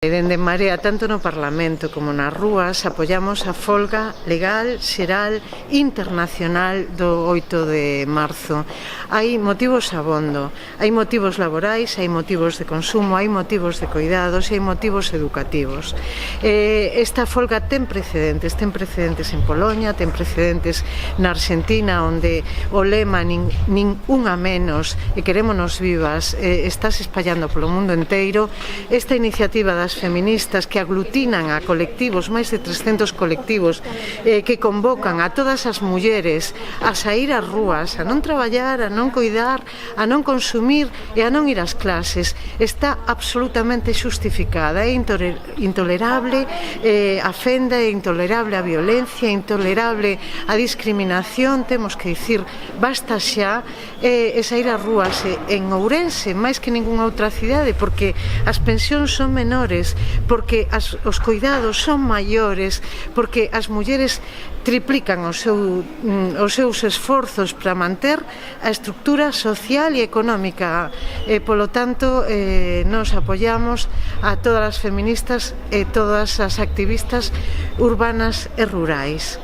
Dende Marea, tanto no Parlamento como nas rúas, apoiamos a folga legal, xeral, internacional do 8 de marzo. Hai motivos abondo, hai motivos laborais, hai motivos de consumo, hai motivos de cuidados e hai motivos educativos. Esta folga ten precedentes en Poloña, ten precedentes na Argentina, onde o lema nin unha menos e querémonos vivas estás espallando polo mundo inteiro. Esta iniciativa das feministas que aglutinan a colectivos, máis de 300 colectivos, que convocan a todas as mulleres a sair ás rúas, a non traballar, a non coidar, a non consumir e a non ir ás clases, está absolutamente xustificada. É intolerable a fenda, é intolerable a violencia, é intolerable a discriminación. Temos que dicir basta xa e sair ás rúas en Ourense, máis que ningunha outra cidade, porque as pensións son menores, porque os cuidados son maiores, porque as mulleres triplican os seus esforzos para manter a estructura social e económica. Polo tanto, nos apoiamos a todas as feministas e todas as activistas urbanas e rurais.